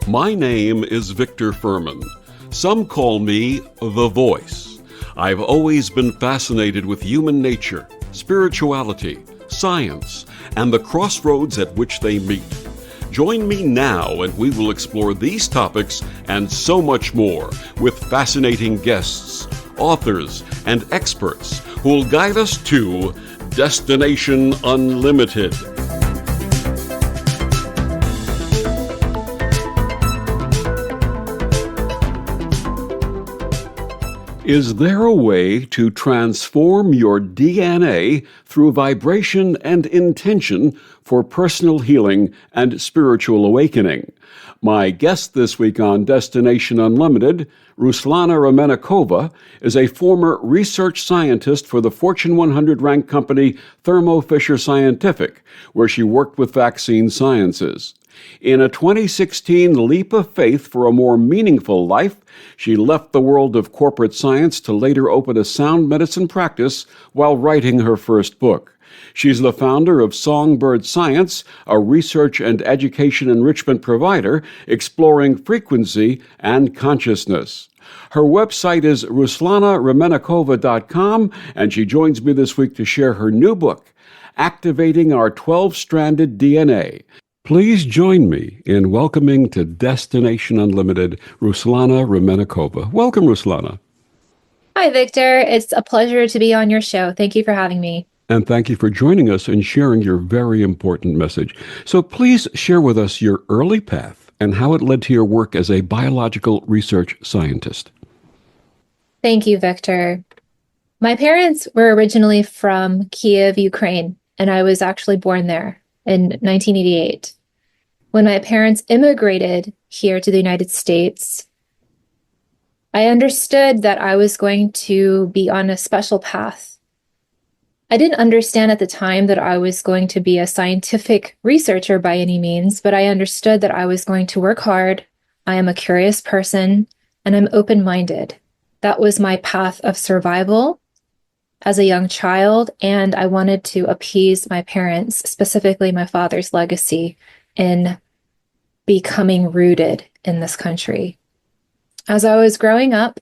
My name is Victor Furman. Some call me The Voice. I've always been fascinated with human nature, spirituality, science, and the crossroads at which they meet. Join me now and we will explore these topics and so much more with fascinating guests, authors, and experts who will guide us to Destination Unlimited. Is there a way to transform your DNA through vibration and intention for personal healing and spiritual awakening? My guest this week on Destination Unlimited, Ruslana Remennikova, is a former research scientist for the Fortune 100 ranked company ThermoFisher Scientific, where she worked with vaccine sciences. In a 2016 leap of faith for a more meaningful life, she left the world of corporate science to later open a sound medicine practice while writing her first book. She's the founder of Songbird Science, a research and education enrichment provider exploring frequency and consciousness. Her website is RuslanaRemennikova.com, and she joins me this week to share her new book, Activating Our 12-Stranded DNA. Please join me in welcoming to Destination Unlimited, Ruslana Remennikova. Welcome, Ruslana. Hi, Victor. It's a pleasure to be on your show. Thank you for having me. And thank you for joining us and sharing your very important message. So please share with us your early path and how it led to your work as a biological research scientist. Thank you, Victor. My parents were originally from Kiev, Ukraine, and I was actually born there in 1988. When my parents immigrated here to the United States, I understood that I was going to be on a special path. I didn't understand at the time that I was going to be a scientific researcher by any means, but I understood that I was going to work hard. I am a curious person, and I'm open-minded. That was my path of survival as a young child, and I wanted to appease my parents, specifically my father's legacy in becoming rooted in this country. As I was growing up,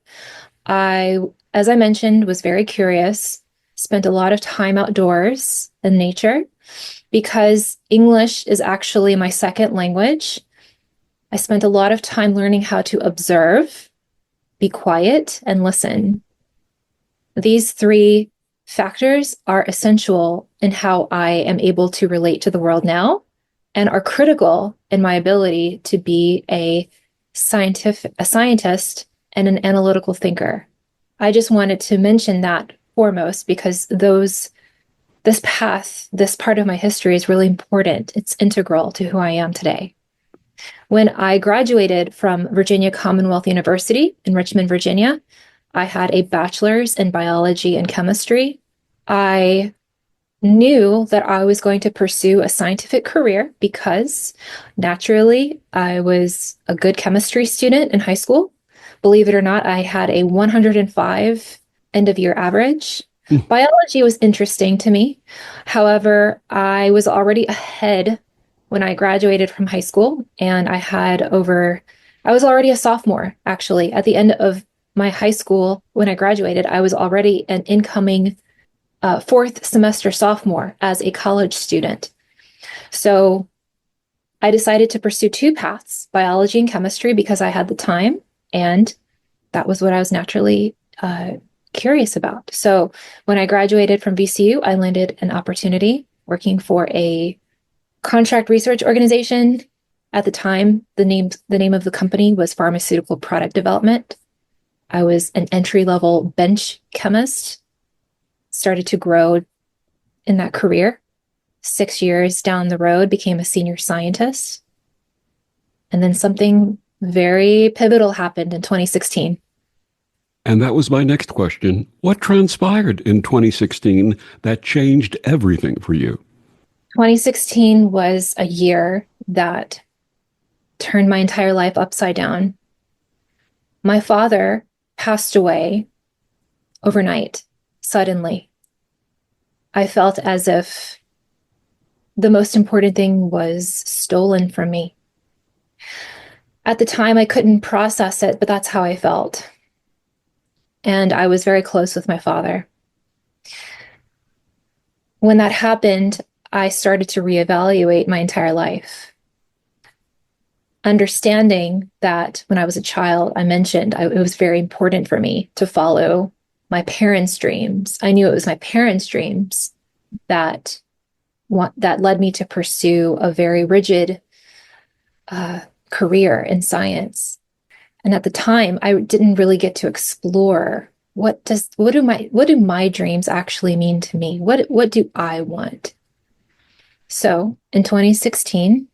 as I mentioned, was very curious, spent a lot of time outdoors in nature. Because English is actually my second language, I spent a lot of time learning how to observe, be quiet, and listen. These three factors are essential in how I am able to relate to the world now and are critical in my ability to be a scientist and an analytical thinker. I just wanted to mention that foremost because this part of my history is really important. It's integral to who I am today. When I graduated from Virginia Commonwealth University in Richmond, Virginia, I had a bachelor's in biology and chemistry. I knew that I was going to pursue a scientific career because naturally I was a good chemistry student in high school. Believe it or not, I had a 105 end of year average. Biology was interesting to me. However, I was already ahead when I graduated from high school, and I was already a sophomore, actually. At the end of my high school, when I graduated, I was already an incoming fourth semester sophomore as a college student. So I decided to pursue two paths, biology and chemistry, because I had the time, and that was what I was naturally curious about. So when I graduated from VCU, I landed an opportunity working for a contract research organization. At the time, the name of the company was Pharmaceutical Product Development. I was an entry-level bench chemist, started to grow in that career. 6 years down the road, became a senior scientist. And then something very pivotal happened in 2016. And that was my next question. What transpired in 2016 that changed everything for you? 2016 was a year that turned my entire life upside down. My father passed away overnight, suddenly. I felt as if the most important thing was stolen from me. At the time, I couldn't process it, but that's how I felt. And I was very close with my father. When that happened, I started to reevaluate my entire life. Understanding that when I was a child, I mentioned it was very important for me to follow my parents' dreams. I knew it was my parents' dreams that led me to pursue a very rigid career in science. And at the time, I didn't really get to explore what do my dreams actually mean to me? What do I want? So in 2016,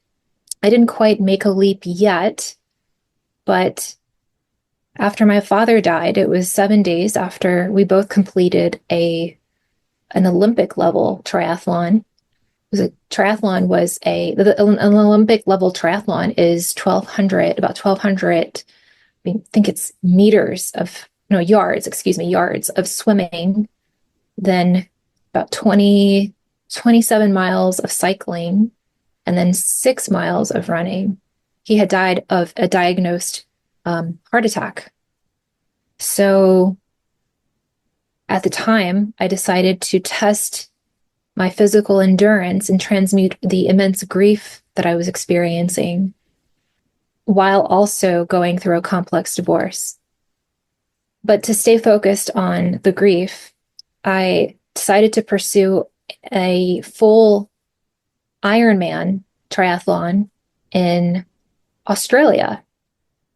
I didn't quite make a leap yet, but after my father died, it was 7 days after we both completed an Olympic level triathlon. An Olympic level triathlon is about 1,200, I think it's yards of swimming, then about 27 miles of cycling, and then 6 miles of running. He had died of a diagnosed heart attack. So at the time, I decided to test my physical endurance and transmute the immense grief that I was experiencing while also going through a complex divorce. But to stay focused on the grief, I decided to pursue a full Ironman triathlon in Australia.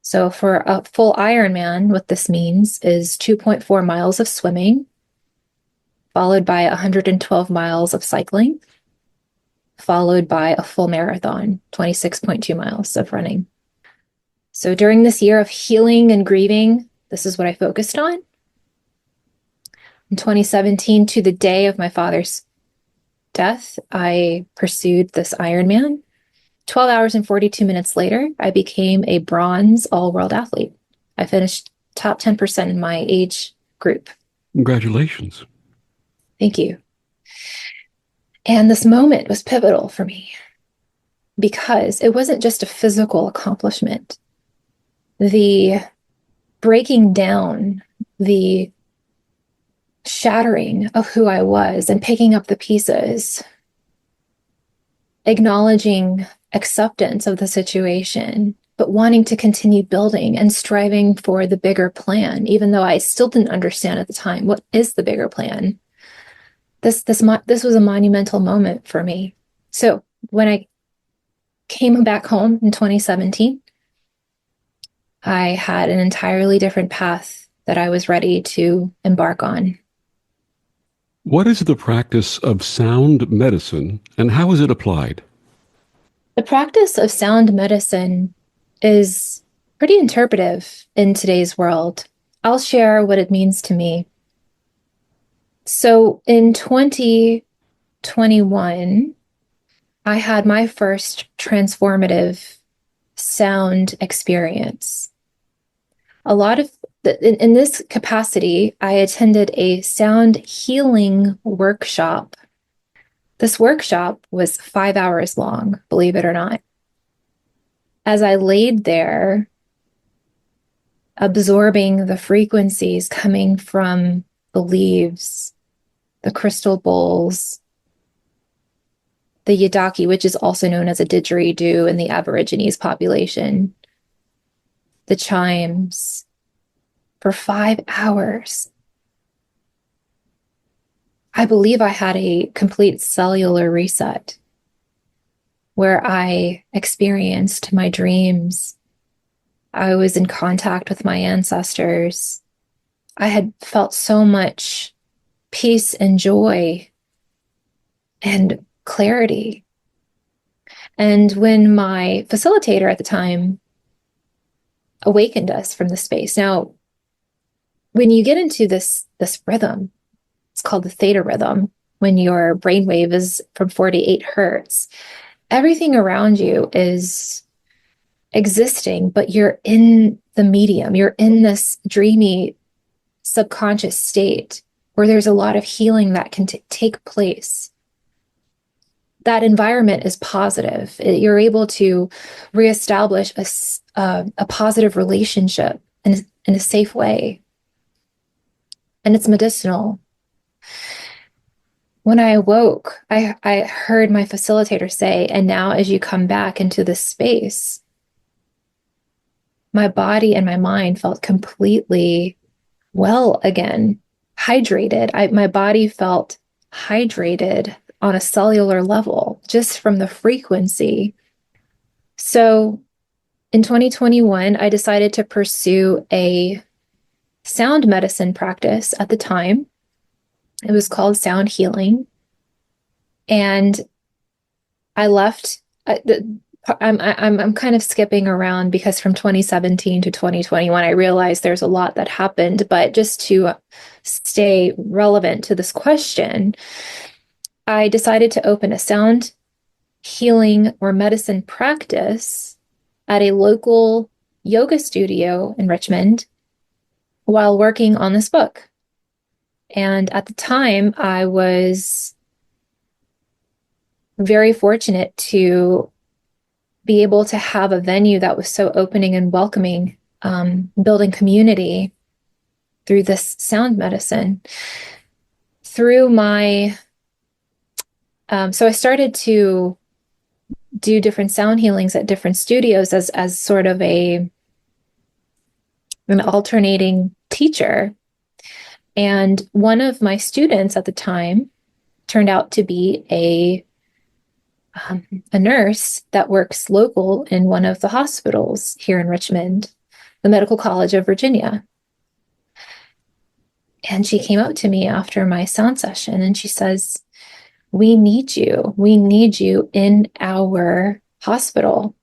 So for a full Ironman, what this means is 2.4 miles of swimming, followed by 112 miles of cycling, followed by a full marathon, 26.2 miles of running. So during this year of healing and grieving, this is what I focused on. In 2017, to the day of my father's death, I pursued this Ironman. 12 hours and 42 minutes later, I became a bronze all-world athlete. I finished top 10% in my age group. Congratulations. Thank you. And this moment was pivotal for me because it wasn't just a physical accomplishment. The breaking down, the shattering of who I was and picking up the pieces, acknowledging acceptance of the situation, but wanting to continue building and striving for the bigger plan, even though I still didn't understand at the time what is the bigger plan. This was a monumental moment for me. So when I came back home in 2017, I had an entirely different path that I was ready to embark on. What is the practice of sound medicine and how is it applied? The practice of sound medicine is pretty interpretive in today's world. I'll share what it means to me. So in 2021, I had my first transformative sound experience. In this capacity, I attended a sound healing workshop. This workshop was 5 hours long, believe it or not. As I laid there, absorbing the frequencies coming from the leaves, the crystal bowls, the yidaki, which is also known as a didgeridoo in the Aborigines population, the chimes, for 5 hours. I believe I had a complete cellular reset where I experienced my dreams. I was in contact with my ancestors. I had felt so much peace and joy and clarity. And when my facilitator at the time awakened us from the space. Now, when you get into this rhythm, it's called the theta rhythm, when your brainwave is from 4 to 8 hertz, everything around you is existing, but you're in the medium. You're in this dreamy subconscious state where there's a lot of healing that can take place. that environment is positive. You're able to reestablish a positive relationship in a safe way. And it's medicinal. When I awoke, I heard my facilitator say, and now as you come back into this space, my body and my mind felt completely well again, hydrated. My body felt hydrated on a cellular level just from the frequency. So in 2021, I decided to pursue a sound medicine practice at the time. It was called sound healing. And I left. I'm kind of skipping around because from 2017 to 2021, I realized there's a lot that happened. But just to stay relevant to this question, I decided to open a sound healing or medicine practice at a local yoga studio in Richmond while working on this book. And at the time, I was very fortunate to be able to have a venue that was so opening and welcoming, building community through this sound medicine. Through my, so I started to do different sound healings at different studios as sort of an alternating teacher. And one of my students at the time turned out to be a nurse that works local in one of the hospitals here in Richmond, the Medical College of Virginia. And she came up to me after my sound session and she says, "We need you. We need you in our hospital."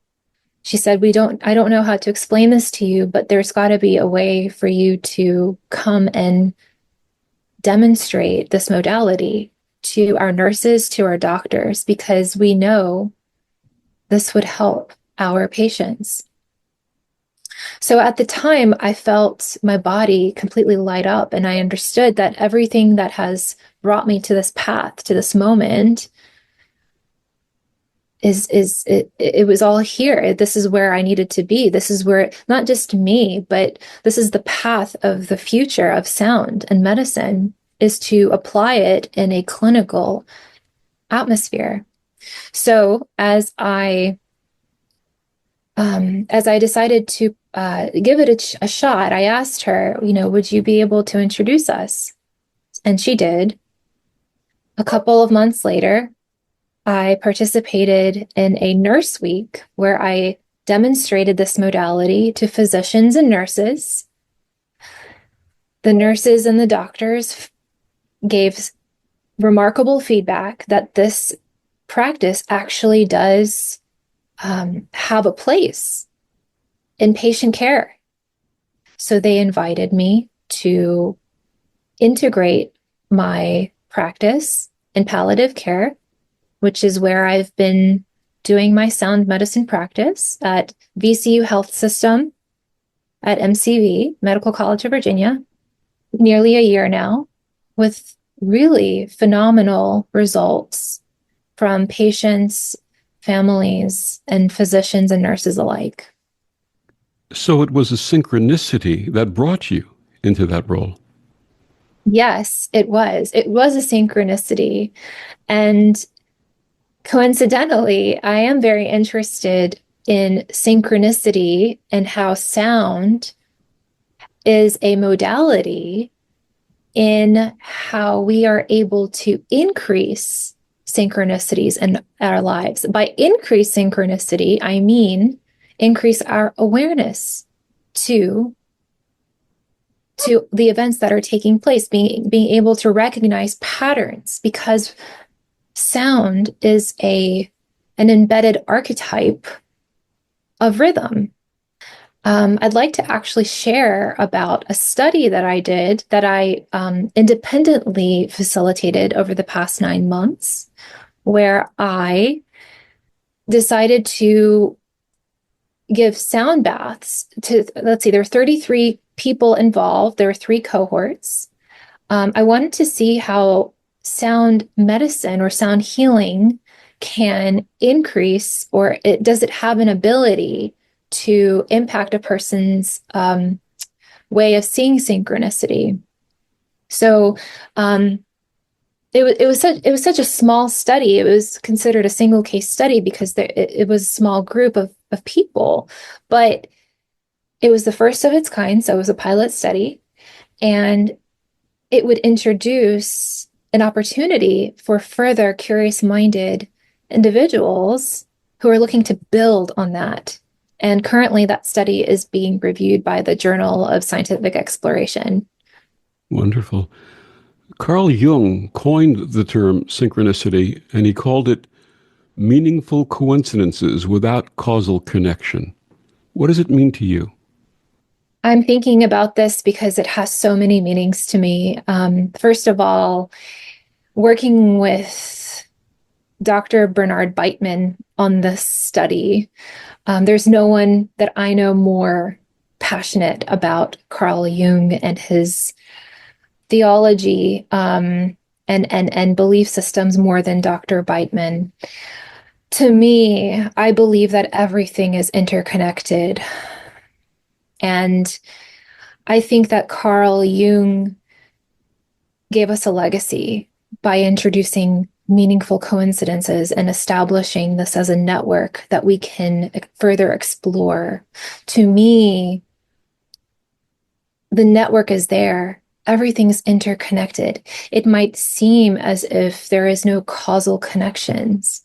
She said, I don't know how to explain this to you, but there's got to be a way for you to come and demonstrate this modality to our nurses, to our doctors, because we know this would help our patients. So at the time, I felt my body completely light up, and I understood that everything that has brought me to this path, to this moment, it was all here. This is where I needed to be. This is where, not just me, but this is the path of the future of sound and medicine, is to apply it in a clinical atmosphere. So as I decided to give it a shot, I asked her, would you be able to introduce us? And she did. A couple of months later, I participated in a nurse week where I demonstrated this modality to physicians and nurses. The nurses and the doctors gave remarkable feedback that this practice actually does have a place in patient care. So they invited me to integrate my practice in palliative care, which is where I've been doing my sound medicine practice at VCU Health System at MCV, Medical College of Virginia, nearly a year now, with really phenomenal results from patients, families, and physicians and nurses alike. So it was a synchronicity that brought you into that role. Yes, it was. It was a synchronicity. And coincidentally, I am very interested in synchronicity and how sound is a modality in how we are able to increase synchronicities in our lives. By increase synchronicity, I mean increase our awareness to the events that are taking place, being able to recognize patterns, because sound is an embedded archetype of rhythm. I'd like to actually share about a study that I did that I independently facilitated over the past 9 months, where I decided to give sound baths to, let's see, there were 33 people involved. There were 3 cohorts. I wanted to see how sound medicine or sound healing can increase, or does it have an ability to impact a person's way of seeing synchronicity? So it was such a small study. It was considered a single case study because it was a small group of people, but it was the first of its kind. So it was a pilot study, and it would introduce an opportunity for further curious-minded individuals who are looking to build on that. And currently, that study is being reviewed by the Journal of Scientific Exploration. Wonderful. Carl Jung coined the term synchronicity, and he called it meaningful coincidences without causal connection. What does it mean to you? I'm thinking about this because it has so many meanings to me. First of all, working with Dr. Bernard Beitman on this study, there's no one that I know more passionate about Carl Jung and his theology and belief systems more than Dr. Beitman. To me, I believe that everything is interconnected. And I think that Carl Jung gave us a legacy by introducing meaningful coincidences and establishing this as a network that we can further explore. To me, the network is there. Everything's interconnected. It might seem as if there is no causal connections,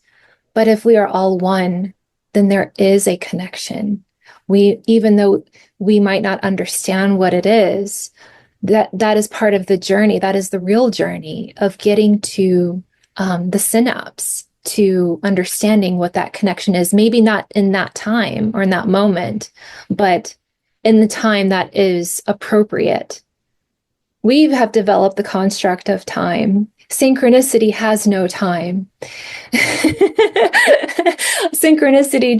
but if we are all one, then there is a connection. Even though we might not understand what it is, that is part of the journey. That is the real journey of getting to the synapse, to understanding what that connection is. Maybe not in that time or in that moment, but in the time that is appropriate. We have developed the construct of time. Synchronicity has no time. Synchronicity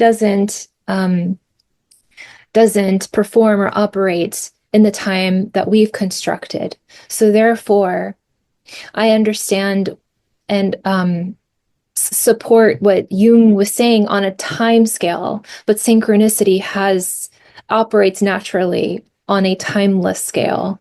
doesn't perform or operate in the time that we've constructed. So therefore, I understand and support what Jung was saying on a time scale, but synchronicity operates naturally on a timeless scale.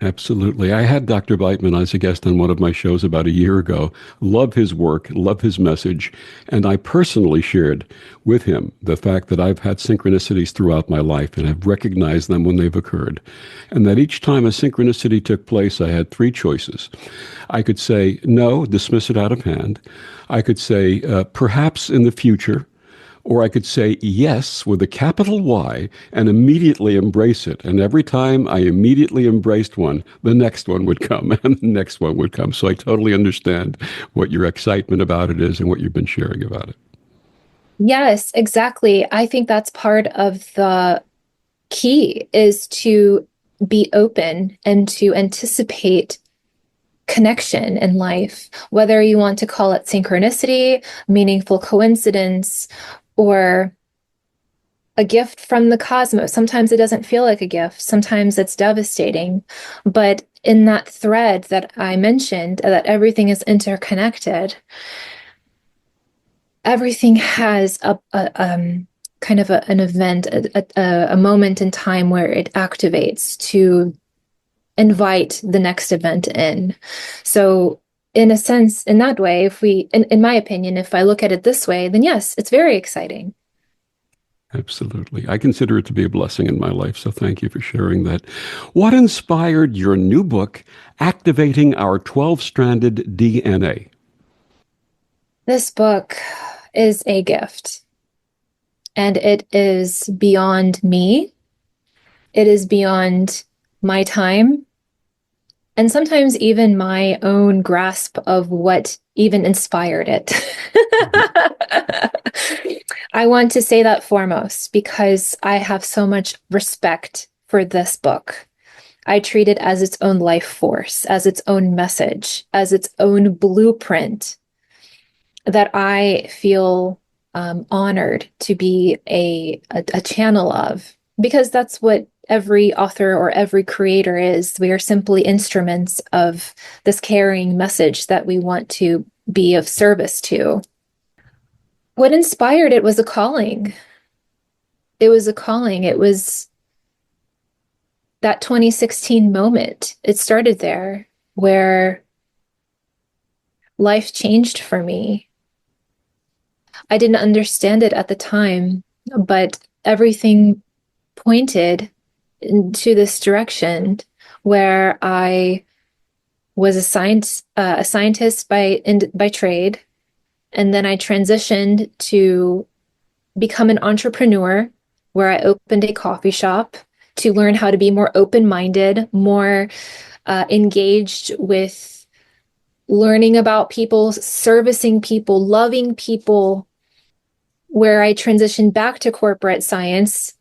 Absolutely. I had Dr. Beitman as a guest on one of my shows about a year ago. Love his work, love his message. And I personally shared with him the fact that I've had synchronicities throughout my life and have recognized them when they've occurred. And that each time a synchronicity took place, I had three choices. I could say, no, dismiss it out of hand. I could say, perhaps in the future. Or I could say yes with a capital Y and immediately embrace it. And every time I immediately embraced one, the next one would come and the next one would come. So I totally understand what your excitement about it is and what you've been sharing about it. Yes, exactly. I think that's part of the key, is to be open and to anticipate connection in life, whether you want to call it synchronicity, meaningful coincidence, or a gift from the cosmos. Sometimes it doesn't feel like a gift. Sometimes it's devastating. But in that thread that I mentioned, that everything is interconnected, everything has a kind of an event, a moment in time where it activates to invite the next event in. So in a sense, in that way, in my opinion, if I look at it this way, then yes, it's very exciting. Absolutely. I consider it to be a blessing in my life, so thank you for sharing that. What inspired your new book, Activating Our 12-Stranded DNA? This book is a gift, and it is beyond me. It is beyond my time, and sometimes even my own grasp of what even inspired it. I want to say that foremost because I have so much respect for this book. I treat it as its own life force, as its own message, as its own blueprint that I feel honored to be a channel of, because that's what every author or every creator is. We are simply instruments of this carrying message that we want to be of service to. What inspired it was a calling. It was a calling. It was that 2016 moment. It started there where life changed for me. I didn't understand it at the time, but everything pointed into this direction where I was a scientist by trade, and then I transitioned to become an entrepreneur, where I opened a coffee shop to learn how to be more open-minded, more engaged with learning about people, servicing people, loving people, where I transitioned back to corporate science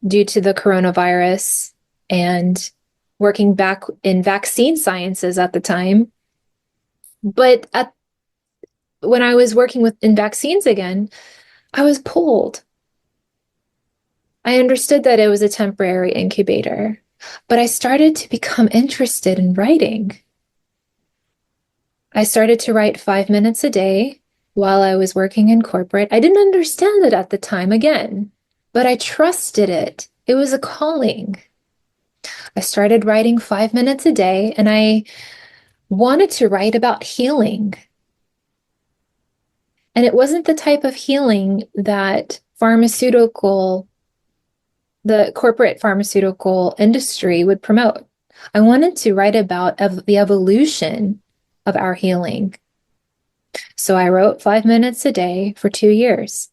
due to the coronavirus and working back in vaccine sciences at the time. But when I was working in vaccines again, I was pulled. I understood that it was a temporary incubator, but I started to become interested in writing. I started to write 5 minutes a day while I was working in corporate. I didn't understand it at the time again, but I trusted it. It was a calling. I started writing 5 minutes a day, and I wanted to write about healing. And it wasn't the type of healing that the corporate pharmaceutical industry would promote. I wanted to write about the evolution of our healing. So I wrote 5 minutes a day for 2 years.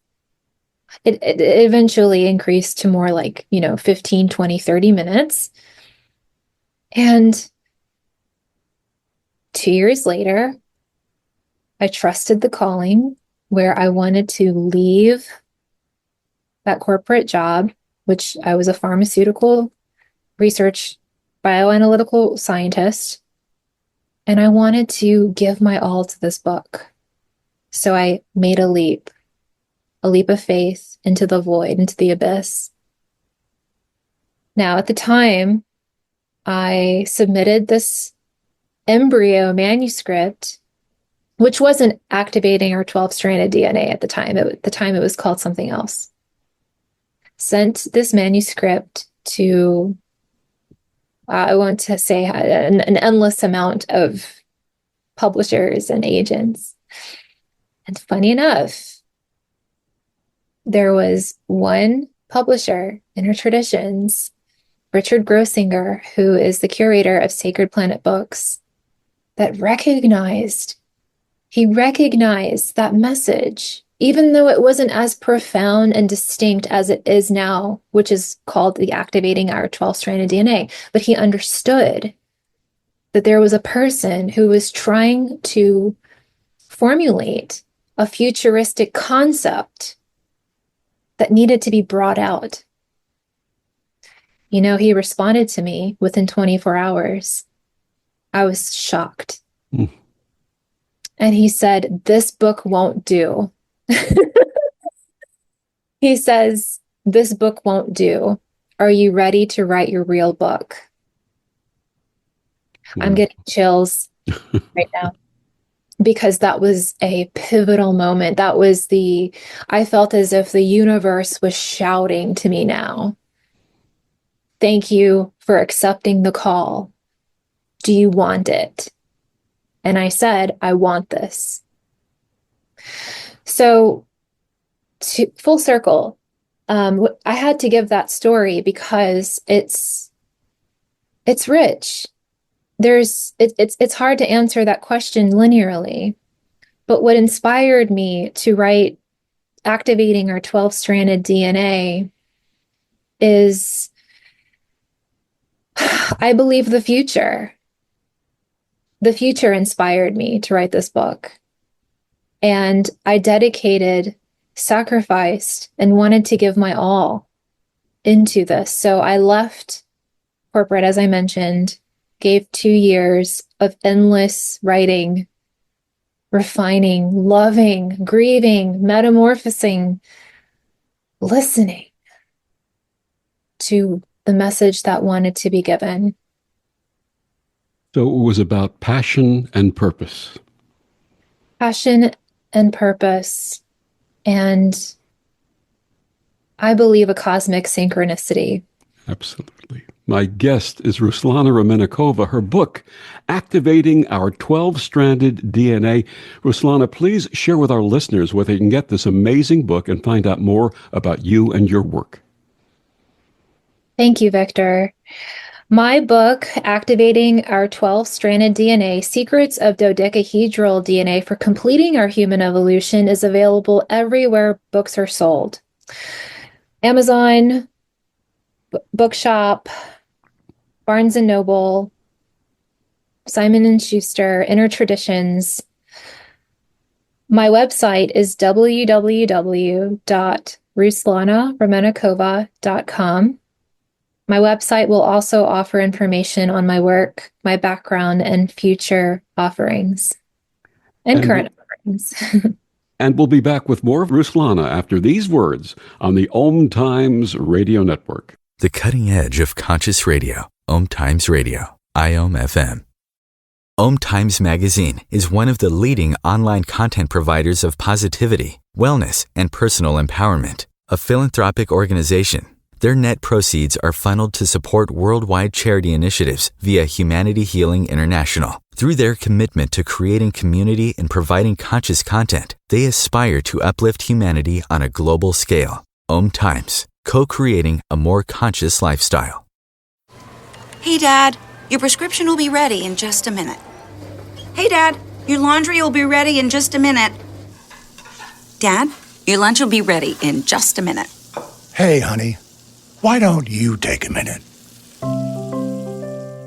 It eventually increased to more like, 15, 20, 30 minutes. And 2 years later, I trusted the calling where I wanted to leave that corporate job, which I was a pharmaceutical research bioanalytical scientist, and I wanted to give my all to this book. So I made a leap of faith into the void, into the abyss. Now, at the time, I submitted this embryo manuscript, which wasn't activating our 12-stranded DNA at the time. At the time, it was called something else. Sent this manuscript to, I want to say, an endless amount of publishers and agents. And funny enough, there was one publisher in her traditions, Richard Grossinger, who is the curator of Sacred Planet Books, that he recognized that message, even though it wasn't as profound and distinct as it is now, which is called the activating our 12-stranded DNA. But he understood that there was a person who was trying to formulate a futuristic concept that needed to be brought out. He responded to me within 24 hours. I was shocked. And he said, "This book won't do." He says, "This book won't do. Are you ready to write your real book?" I'm getting chills right now, because that was a pivotal moment. I felt as if the universe was shouting to me now. Thank you for accepting the call. Do you want it? And I said, I want this. So, full circle, I had to give that story because it's rich. It's hard to answer that question linearly. But what inspired me to write Activating Our 12-Stranded DNA is, I believe, the future. The future inspired me to write this book. And I dedicated, sacrificed, and wanted to give my all into this. So I left corporate, as I mentioned, gave 2 years of endless writing, refining, loving, grieving, metamorphosing, listening to the message that wanted to be given. So it was about passion and purpose. passion and purpose, and I believe a cosmic synchronicity. Absolutely. My guest is Ruslana Remennikova. Her book, Activating Our 12-Stranded DNA. Ruslana, please share with our listeners where they can get this amazing book and find out more about you and your work. Thank you, Victor. My book, Activating Our 12-Stranded DNA, Secrets of Dodecahedral DNA for Completing Our Human Evolution, is available everywhere books are sold. Amazon, Bookshop, Barnes & Noble, Simon & Schuster, Inner Traditions. My website is www.ruslanaremennikova.com. My website will also offer information on my work, my background, and future offerings, and current offerings. And we'll be back with more of Ruslana after these words on the Om Times Radio Network. The cutting edge of conscious radio, Om Times Radio, IOM FM. Om Times Magazine is one of the leading online content providers of positivity, wellness, and personal empowerment. A philanthropic organization, their net proceeds are funneled to support worldwide charity initiatives via Humanity Healing International. Through their commitment to creating community and providing conscious content, they aspire to uplift humanity on a global scale. Om Times, co-creating a more conscious lifestyle. Hey, Dad, your prescription will be ready in just a minute. Hey, Dad, your laundry will be ready in just a minute. Dad, your lunch will be ready in just a minute. Hey, honey, why don't you take a minute?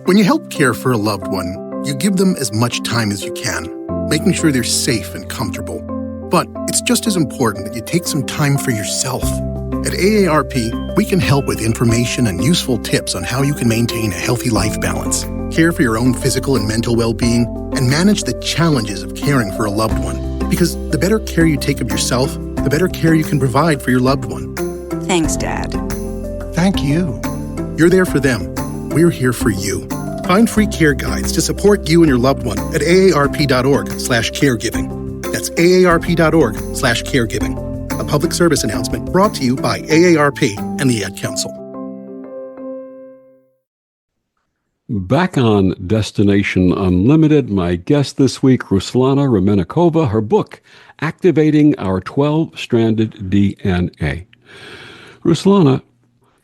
When you help care for a loved one, you give them as much time as you can, making sure they're safe and comfortable. But it's just as important that you take some time for yourself. At AARP, we can help with information and useful tips on how you can maintain a healthy life balance, care for your own physical and mental well-being, and manage the challenges of caring for a loved one. Because the better care you take of yourself, the better care you can provide for your loved one. Thanks, Dad. Thank you. You're there for them. We're here for you. Find free care guides to support you and your loved one at aarp.org/caregiving. That's aarp.org/caregiving. A public service announcement brought to you by AARP and the Ad Council. Back on Destination Unlimited, my guest this week, Ruslana Remennikova, her book, Activating Our 12-Stranded DNA. Ruslana,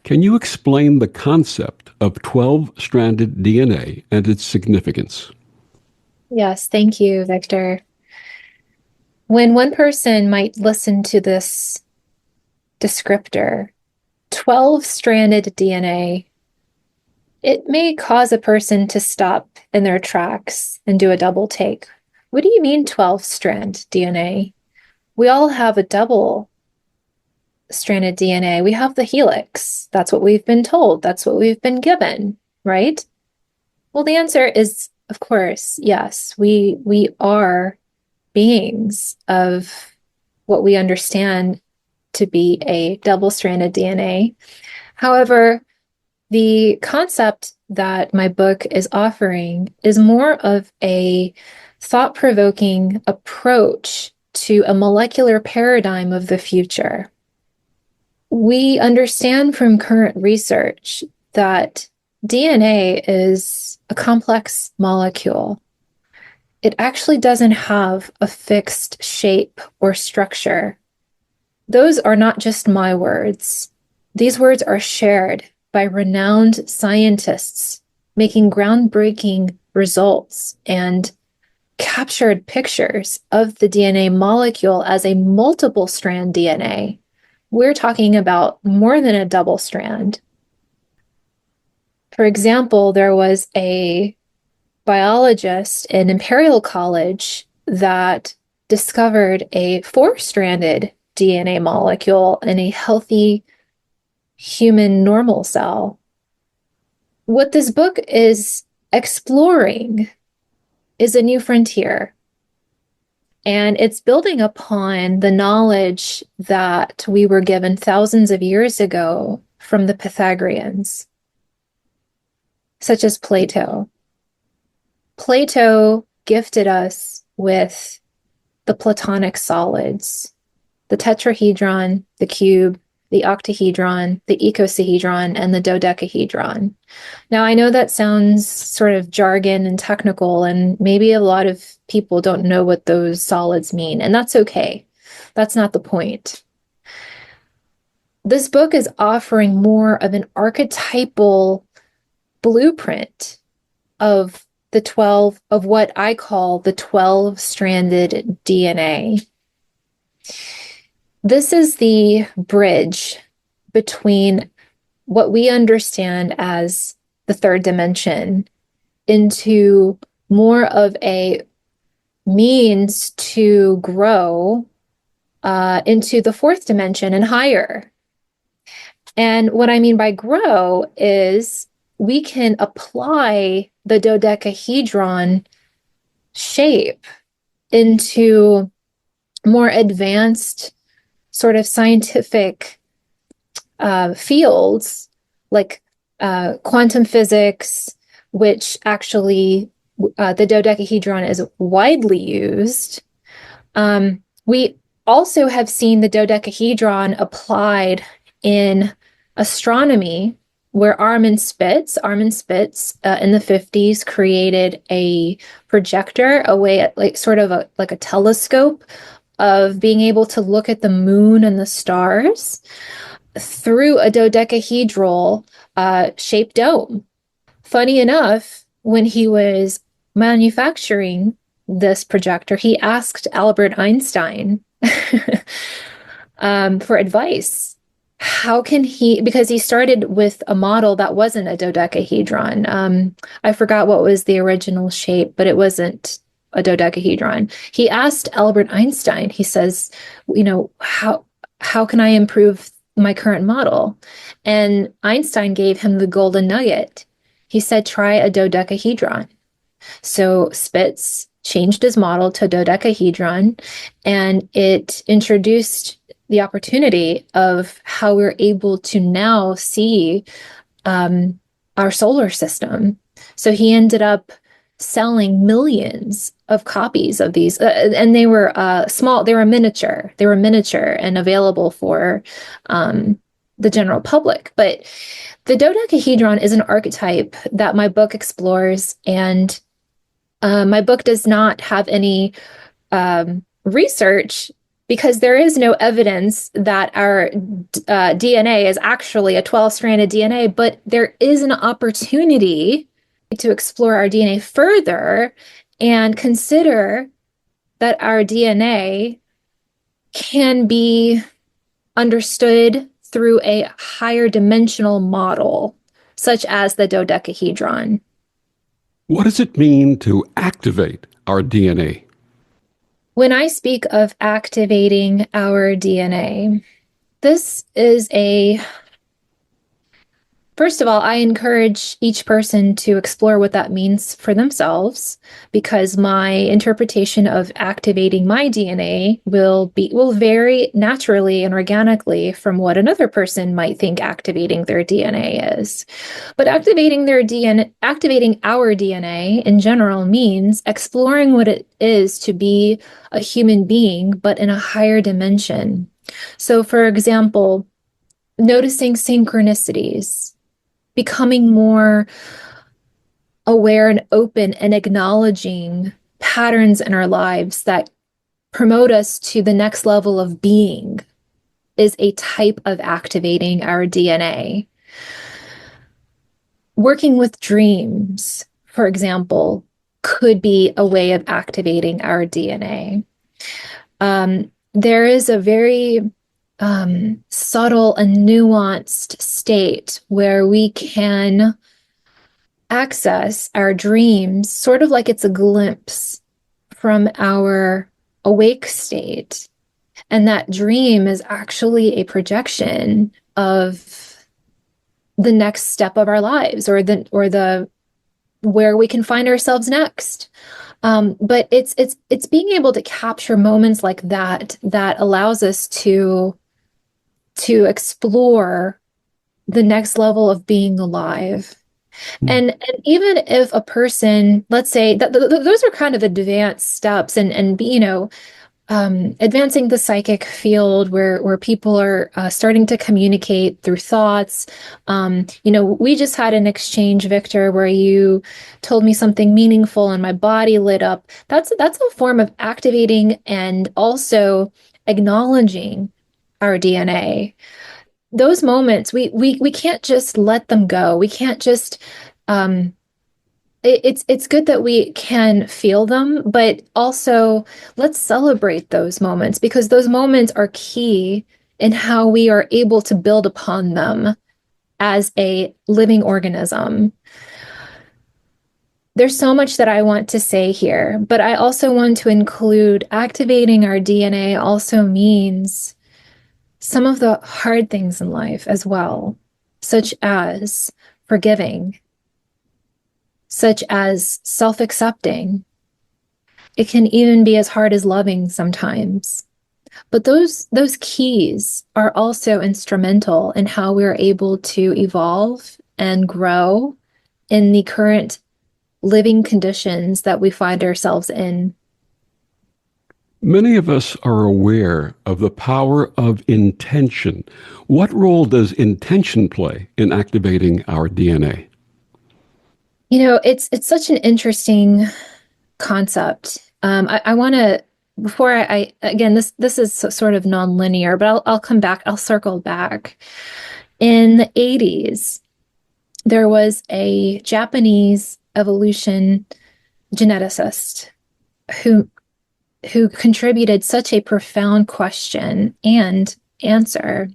can you explain the concept of 12-stranded DNA and its significance? Yes, thank you, Victor. When one person might listen to this descriptor, 12-stranded DNA, it may cause a person to stop in their tracks and do a double take. What do you mean 12-strand DNA? We all have a double-stranded DNA. We have the helix. That's what we've been told. That's what we've been given, right? Well, the answer is, of course, yes. We are beings of what we understand to be a double-stranded DNA. However, the concept that my book is offering is more of a thought-provoking approach to a molecular paradigm of the future. We understand from current research that DNA is a complex molecule. It actually doesn't have a fixed shape or structure. Those are not just my words. These words are shared by renowned scientists making groundbreaking results and captured pictures of the DNA molecule as a multiple strand DNA. We're talking about more than a double strand. For example, there was a biologist in Imperial College that discovered a 4-stranded DNA molecule in a healthy human normal cell. What this book is exploring is a new frontier. And it's building upon the knowledge that we were given thousands of years ago from the Pythagoreans, such as Plato. Plato gifted us with the Platonic solids, the tetrahedron, the cube, the octahedron, the icosahedron, and the dodecahedron. Now, I know that sounds sort of jargon and technical, and maybe a lot of people don't know what those solids mean, and that's okay. That's not the point. This book is offering more of an archetypal blueprint of what I call the 12-stranded DNA. This is the bridge between what we understand as the third dimension into more of a means to grow into the fourth dimension and higher. And what I mean by grow is we can apply the dodecahedron shape into more advanced sort of scientific fields like quantum physics, which actually the dodecahedron is widely used. We also have seen the dodecahedron applied in astronomy, where Armin Spitz in the 50s created a projector, a way like sort of like a telescope of being able to look at the moon and the stars through a dodecahedral shaped dome. Funny enough, when he was manufacturing this projector, he asked Albert Einstein for advice. How can because he started with a model that wasn't a dodecahedron. I forgot what was the original shape, but it wasn't a dodecahedron. He asked Albert Einstein, he says, how can I improve my current model? And Einstein gave him the golden nugget. He said, try a dodecahedron. So Spitz changed his model to dodecahedron, and it introduced the opportunity of how we're able to now see our solar system. So he ended up selling millions of copies of these, and they were small. They were miniature and available for the general public. But the dodecahedron is an archetype that my book explores, and my book does not have any research, because there is no evidence that our DNA is actually a 12-stranded DNA, but there is an opportunity to explore our DNA further and consider that our DNA can be understood through a higher dimensional model, such as the dodecahedron. What does it mean to activate our DNA? When I speak of activating our DNA, this is first of all, I encourage each person to explore what that means for themselves, because my interpretation of activating my DNA will vary naturally and organically from what another person might think activating their DNA is. But activating our DNA in general means exploring what it is to be a human being, but in a higher dimension. So, for example, noticing synchronicities, becoming more aware and open and acknowledging patterns in our lives that promote us to the next level of being is a type of activating our DNA. Working with dreams, for example, could be a way of activating our DNA. There is a very subtle and nuanced state where we can access our dreams, sort of like it's a glimpse from our awake state. And that dream is actually a projection of the next step of our lives, or the where we can find ourselves next. But it's being able to capture moments like that allows us to explore the next level of being alive. And even if a person, let's say that those are kind of advanced steps, and advancing the psychic field where people are starting to communicate through thoughts. We just had an exchange, Victor, where you told me something meaningful and my body lit up. That's a form of activating and also acknowledging our DNA. Those moments, we can't just let them go. We can't just it's good that we can feel them, but also let's celebrate those moments, because those moments are key in how we are able to build upon them as a living organism. There's so much that I want to say here, but I also want to include activating our DNA also means some of the hard things in life as well, such as forgiving, such as self-accepting. It can even be as hard as loving sometimes. But those keys are also instrumental in how we're able to evolve and grow in the current living conditions that we find ourselves in. Many of us are aware of the power of intention. What role does intention play in activating our DNA? It's such an interesting concept. I want to, before I again, this is sort of non-linear, but I'll come back. I'll circle back. In the 80s, there was a Japanese evolution geneticist who contributed such a profound question and answer.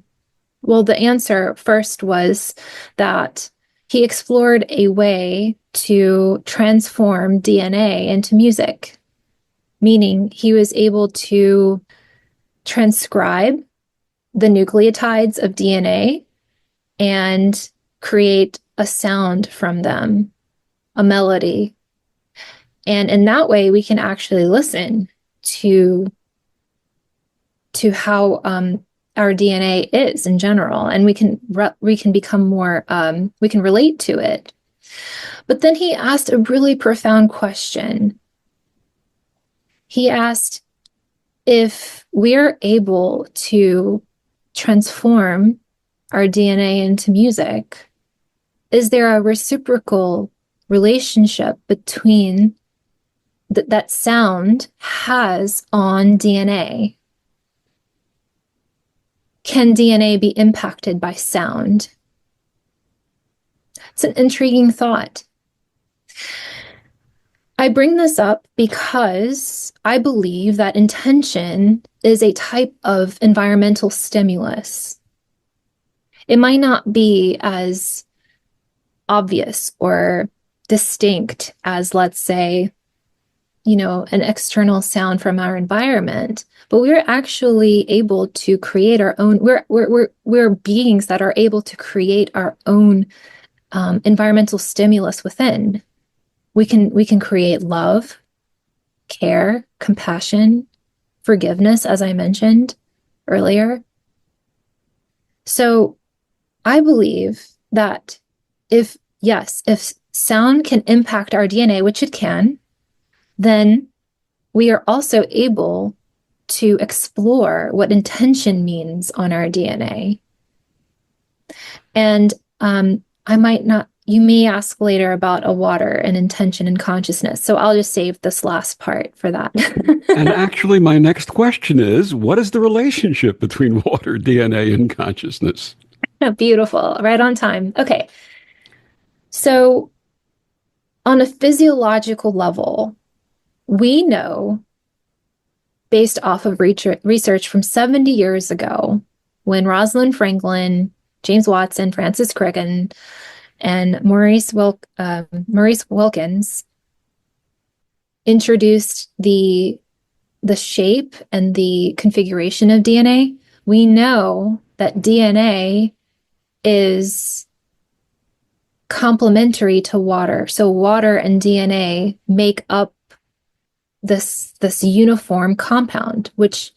Well, the answer first was that he explored a way to transform DNA into music, meaning he was able to transcribe the nucleotides of DNA and create a sound from them, a melody. And in that way, we can actually listen to how our DNA is in general, and we can become more, we can relate to it. But then he asked a really profound question. He asked, if we're able to transform our DNA into music, is there a reciprocal relationship between that sound has on DNA? Can DNA be impacted by sound? It's an intriguing thought. I bring this up because I believe that intention is a type of environmental stimulus. It might not be as obvious or distinct as, let's say, an external sound from our environment, but we're actually able to create our own. We're beings that are able to create our own environmental stimulus within. We can create love, care, compassion, forgiveness, as I mentioned earlier. So I believe that if sound can impact our DNA, which it can, then we are also able to explore what intention means on our DNA. And you may ask later about a water and intention and consciousness. So I'll just save this last part for that. And actually, my next question is, what is the relationship between water, DNA, and consciousness? Beautiful. Right on time. Okay. So on a physiological level, we know, based off of research from 70 years ago, when Rosalind Franklin, James Watson, Francis Crick, and Maurice Wilkins introduced the shape and the configuration of DNA, we know that DNA is complementary to water. So water and DNA make up this uniform compound, which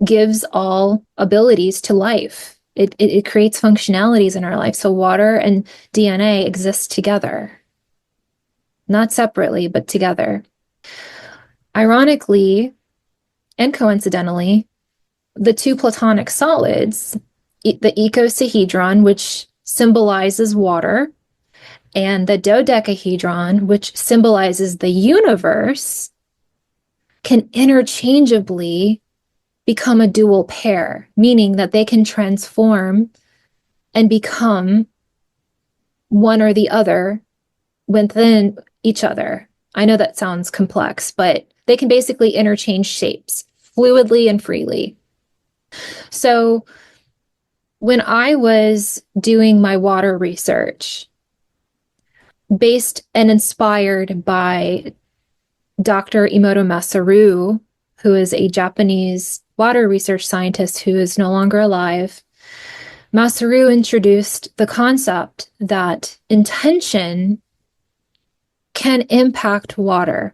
gives all abilities to life. It creates functionalities in our life. So water and DNA exist together, not separately, but together. Ironically, and coincidentally, the two platonic solids, the icosahedron, which symbolizes water, and the dodecahedron, which symbolizes the universe, can interchangeably become a dual pair, meaning that they can transform and become one or the other within each other. I know that sounds complex, but they can basically interchange shapes fluidly and freely. So when I was doing my water research, based and inspired by Dr. Emoto Masaru, who is a Japanese water research scientist who is no longer alive, Masaru introduced the concept that intention can impact water.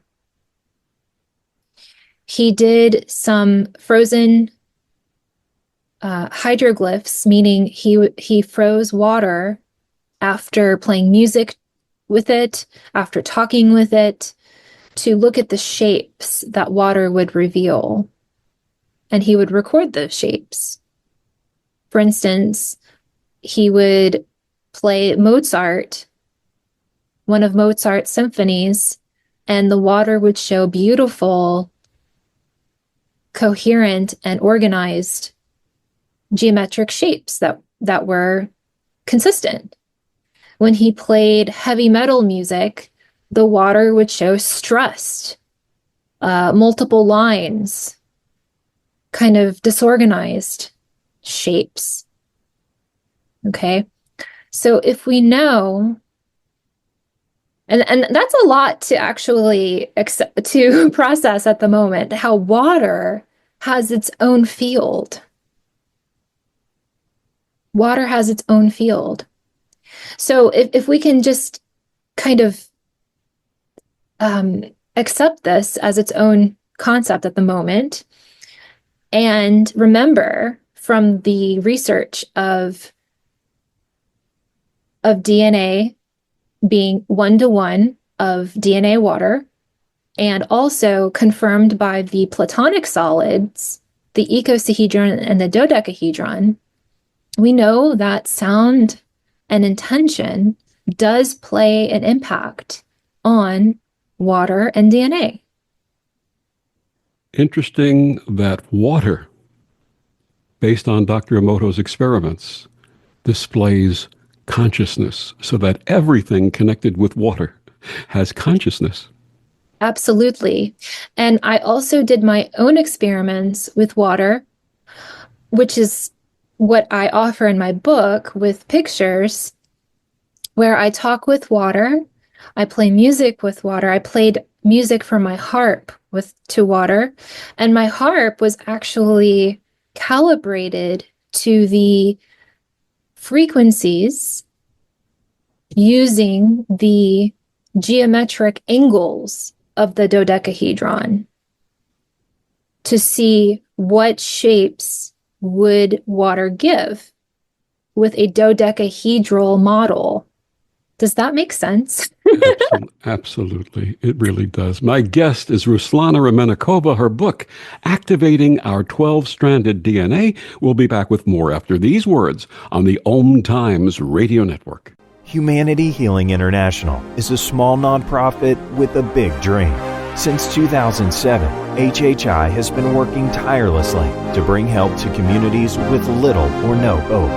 He did some frozen hydroglyphs, meaning he froze water after playing music with it, after talking with it, to look at the shapes that water would reveal. And he would record those shapes. For instance, he would play Mozart, one of Mozart's symphonies, and the water would show beautiful, coherent, and organized geometric shapes that were consistent. When he played heavy metal music, the water would show stressed, multiple lines, kind of disorganized shapes. Okay, so if we know, and that's a lot to actually to process at the moment, how water has its own field. Water has its own field. So if we can just kind of accept this as its own concept at the moment, and remember from the research of DNA being 1-to-1 of DNA water, and also confirmed by the platonic solids, the icosahedron and the dodecahedron, we know that sound and intention does play an impact on water and DNA. Interesting that water, based on Dr. Emoto's experiments, displays consciousness, so that everything connected with water has consciousness. Absolutely. And I also did my own experiments with water, which is what I offer in my book with pictures, where I talk with water, I play music with water. I played music from my harp to water, and my harp was actually calibrated to the frequencies using the geometric angles of the dodecahedron to see what shapes would water give with a dodecahedral model. Does that make sense? Absolutely. It really does. My guest is Ruslana Remennikova. Her book, Activating Our 12-Stranded DNA. We'll be back with more after these words on the Om Times Radio Network. Humanity Healing International is a small nonprofit with a big dream. Since 2007, HHI has been working tirelessly to bring help to communities with little or no hope.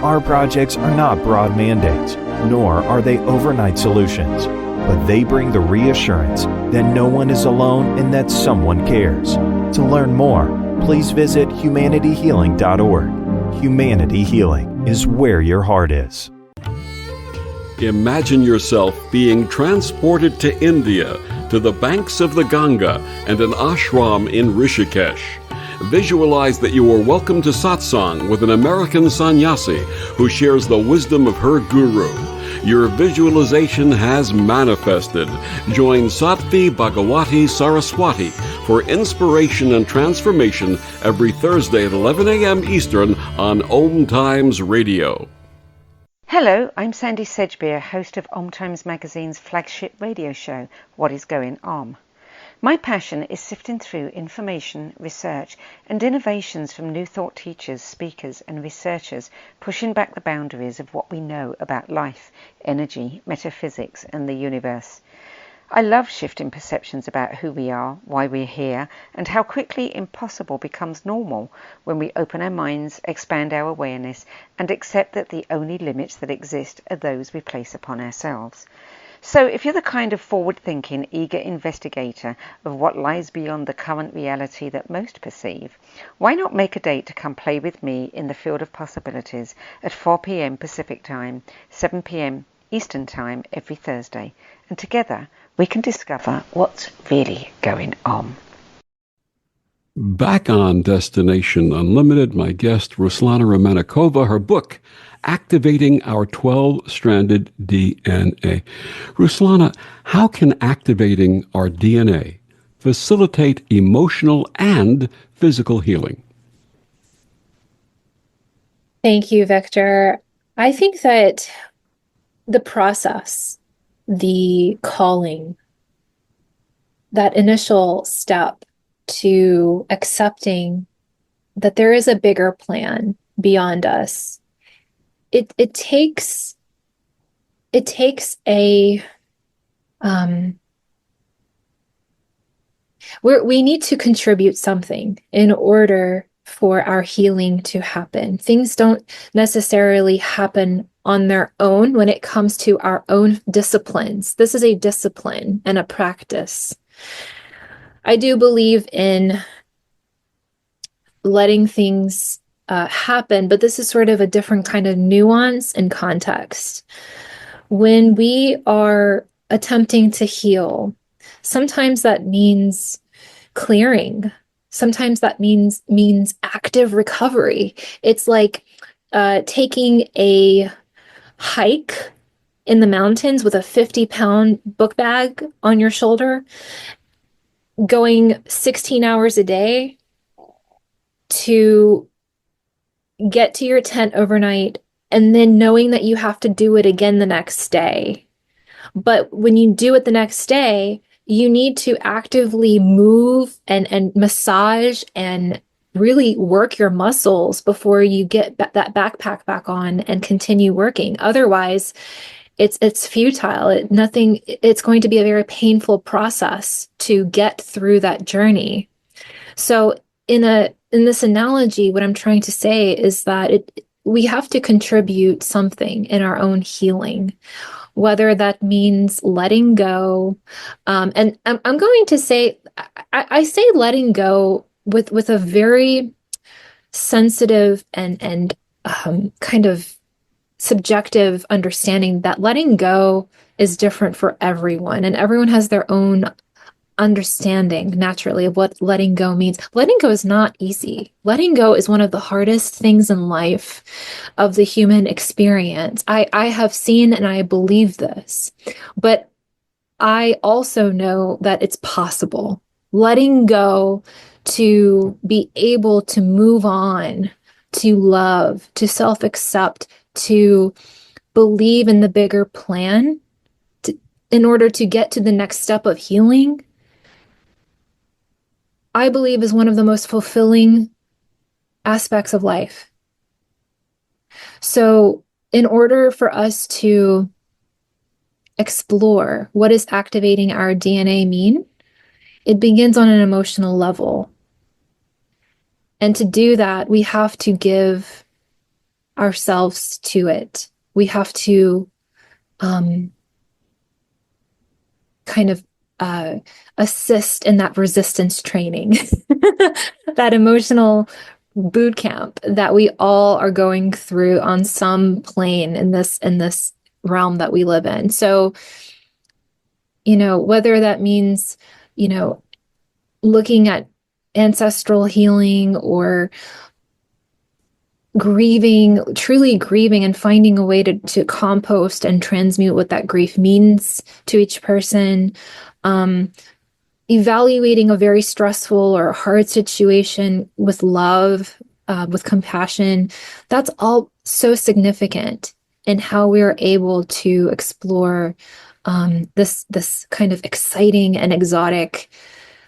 Our projects are not broad mandates, nor are they overnight solutions, but they bring the reassurance that no one is alone and that someone cares. To learn more, please visit humanityhealing.org. Humanity Healing is where your heart is. Imagine yourself being transported to India, to the banks of the Ganga and an ashram in Rishikesh. Visualize that you are welcome to satsang with an American sannyasi who shares the wisdom of her guru. Your visualization has manifested. Join Sattvi Bhagawati Saraswati for inspiration and transformation every Thursday at 11 a.m. Eastern on Om Times Radio. Hello, I'm Sandy Sedgbeer, host of Om Times Magazine's flagship radio show, What is Going On? My passion is sifting through information, research, and innovations from new thought teachers, speakers, and researchers, pushing back the boundaries of what we know about life, energy, metaphysics, and the universe. I love shifting perceptions about who we are, why we're here, and how quickly impossible becomes normal when we open our minds, expand our awareness, and accept that the only limits that exist are those we place upon ourselves. So if you're the kind of forward-thinking, eager investigator of what lies beyond the current reality that most perceive, why not make a date to come play with me in the field of possibilities at 4 p.m. Pacific Time, 7 p.m. Eastern Time every Thursday, and together we can discover what's really going on. Back on Destination Unlimited, my guest, Ruslana Remennikova, her book, Activating Our 12-Stranded DNA. Ruslana, how can activating our DNA facilitate emotional and physical healing? Thank you, Victor. I think that the process, the calling, that initial step to accepting that there is a bigger plan beyond us, it takes a we need to contribute something in order for our healing to happen. Things don't necessarily happen on their own when it comes to our own disciplines. This is a discipline and a practice. I do believe in letting things happen, but this is sort of a different kind of nuance and context. When we are attempting to heal, sometimes that means clearing. Sometimes that means active recovery. It's like taking a hike in the mountains with a 50-pound book bag on your shoulder, going 16 hours a day to get to your tent overnight, and then knowing that you have to do it again the next day. But when you do it the next day, you need to actively move and massage and really work your muscles before you get that backpack back on and continue working. Otherwise, it's futile. It's going to be a very painful process to get through that journey. So in this analogy, what I'm trying to say is that we have to contribute something in our own healing, whether that means letting go. And I'm going to say, I say letting go with a very sensitive and kind of subjective understanding that letting go is different for everyone, and everyone has their own understanding naturally of what letting go means. Letting go is not easy. Letting go is one of the hardest things in life of the human experience. I have seen and I believe this, but I also know that it's possible. Letting go to be able to move on, to love, to self-accept, to believe in the bigger plan, in order to get to the next step of healing, I believe is one of the most fulfilling aspects of life. So in order for us to explore what does activating our DNA mean, it begins on an emotional level. And to do that, we have to give ourselves to it. We have to kind of assist in that resistance training, that emotional boot camp that we all are going through on some plane in this realm that we live in. So, whether that means, looking at ancestral healing or truly grieving and finding a way to compost and transmute what that grief means to each person, evaluating a very stressful or hard situation with love, with compassion, that's all so significant in how we are able to explore this kind of exciting and exotic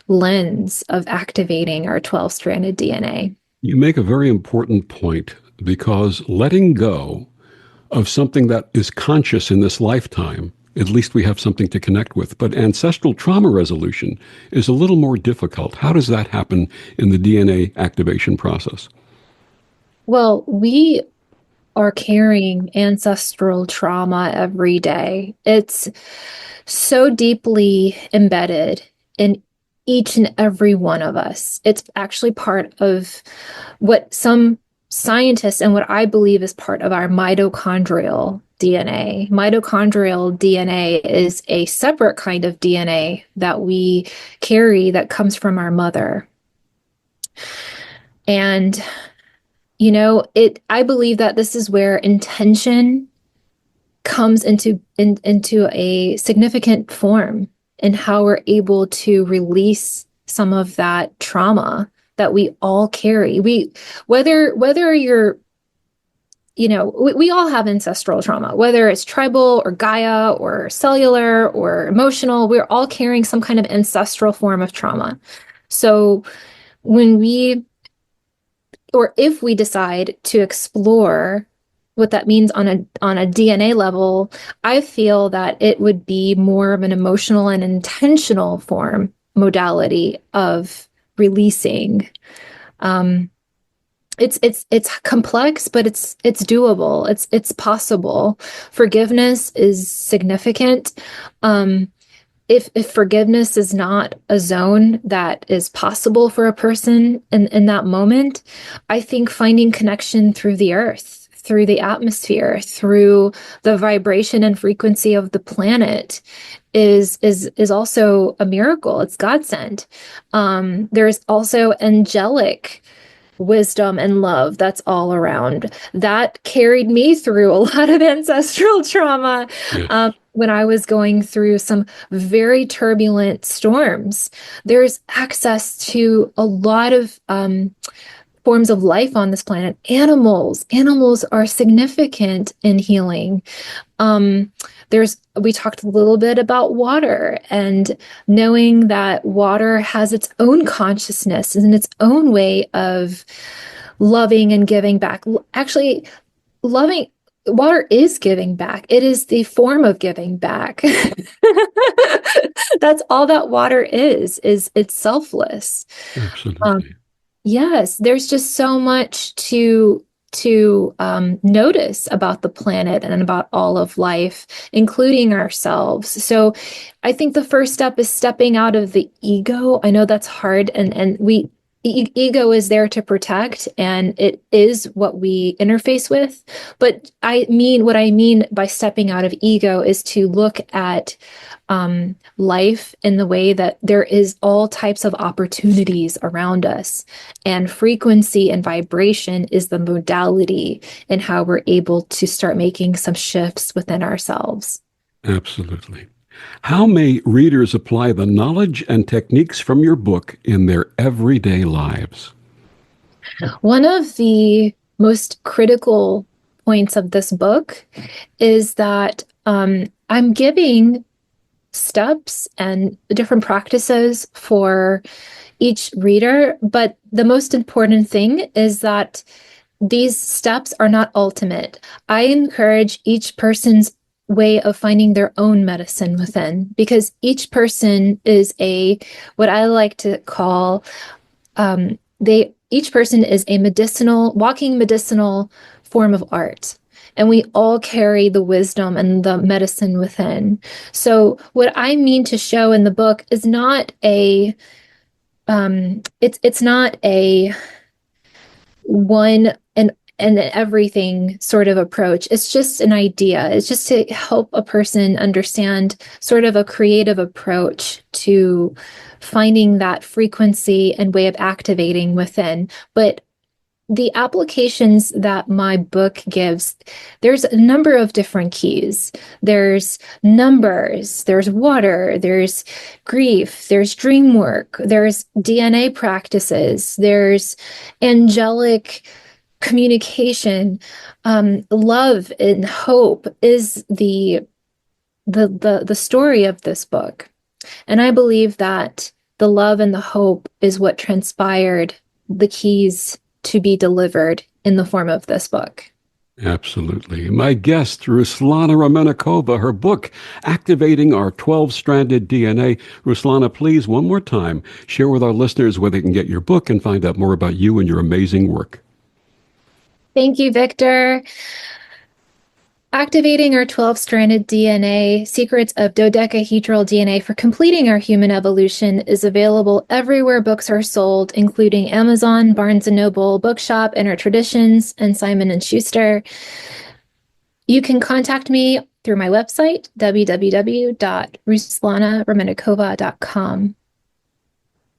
lens of activating our 12-stranded DNA. You make a very important point, because letting go of something that is conscious in this lifetime, at least we have something to connect with. But ancestral trauma resolution is a little more difficult. How does that happen in the DNA activation process? Well, we are carrying ancestral trauma every day. It's so deeply embedded in each and every one of us. It's actually part of what some scientists and what I believe is part of our mitochondrial DNA. Mitochondrial DNA is a separate kind of DNA that we carry that comes from our mother. And I believe that this is where intention comes into a significant form in how we're able to release some of that trauma that we all carry. Whether you're, we all have ancestral trauma, whether it's tribal or Gaia or cellular or emotional, we're all carrying some kind of ancestral form of trauma. So if we decide to explore what that means on a DNA level, I feel that it would be more of an emotional and intentional modality of releasing. It's complex, but it's doable. It's possible. Forgiveness is significant. If forgiveness is not a zone that is possible for a person in that moment, I think finding connection through the earth, through the atmosphere, through the vibration and frequency of the planet is also a miracle. It's God sent. There's also angelic wisdom and love that's all around. That carried me through a lot of ancestral trauma. Yes. When I was going through some very turbulent storms. There's access to a lot of forms of life on this planet. Animals are significant in healing. We talked a little bit about water, and knowing that water has its own consciousness and its own way of loving and giving back. Actually, water is giving back. It is the form of giving back. That's all that water is it's selfless. Absolutely. Yes, there's just so much to notice about the planet and about all of life, including ourselves. So I think the first step is stepping out of the ego. I know that's hard, and ego is there to protect, and it is what we interface with. But what I mean by stepping out of ego is to look at life in the way that there is all types of opportunities around us, and frequency and vibration is the modality in how we're able to start making some shifts within ourselves. Absolutely. How may readers apply the knowledge and techniques from your book in their everyday lives? One of the most critical points of this book is that I'm giving steps and different practices for each reader, but the most important thing is that these steps are not ultimate. I encourage each person's way of finding their own medicine within, because each person is what I like to call, each person is a walking medicinal form of art. And we all carry the wisdom and the medicine within. So what I mean to show in the book is not it's not a one and everything sort of approach. It's just an idea. It's just to help a person understand sort of a creative approach to finding that frequency and way of activating within. But the applications that my book gives, there's a number of different keys. There's numbers, there's water, there's grief, there's dream work, there's DNA practices, there's angelic communication. Love and hope is the story of this book. And I believe that the love and the hope is what transpired the keys to be delivered in the form of this book. Absolutely. My guest, Ruslana Remennikova, her book, Activating Our 12-Stranded DNA. Ruslana, please, one more time, share with our listeners where they can get your book and find out more about you and your amazing work. Thank you, Victor. Activating Our 12-Stranded DNA, Secrets of Dodecahedral DNA for Completing Our Human Evolution is available everywhere books are sold, including Amazon, Barnes & Noble, Bookshop, Inner Traditions, and Simon & Schuster. You can contact me through my website, www.ruslanaremennikova.com.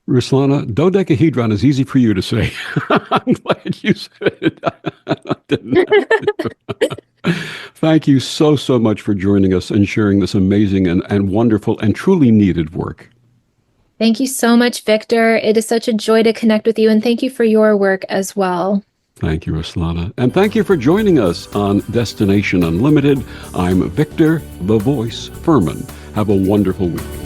Ruslana, dodecahedron is easy for you to say. I'm glad you said it. I didn't have to. Thank you so much for joining us and sharing this amazing and wonderful and truly needed work. Thank you so much, Victor. It is such a joy to connect with you, and thank you for your work as well. Thank you, Ruslana. And thank you for joining us on Destination Unlimited. I'm Victor, the Voice Furman. Have a wonderful week.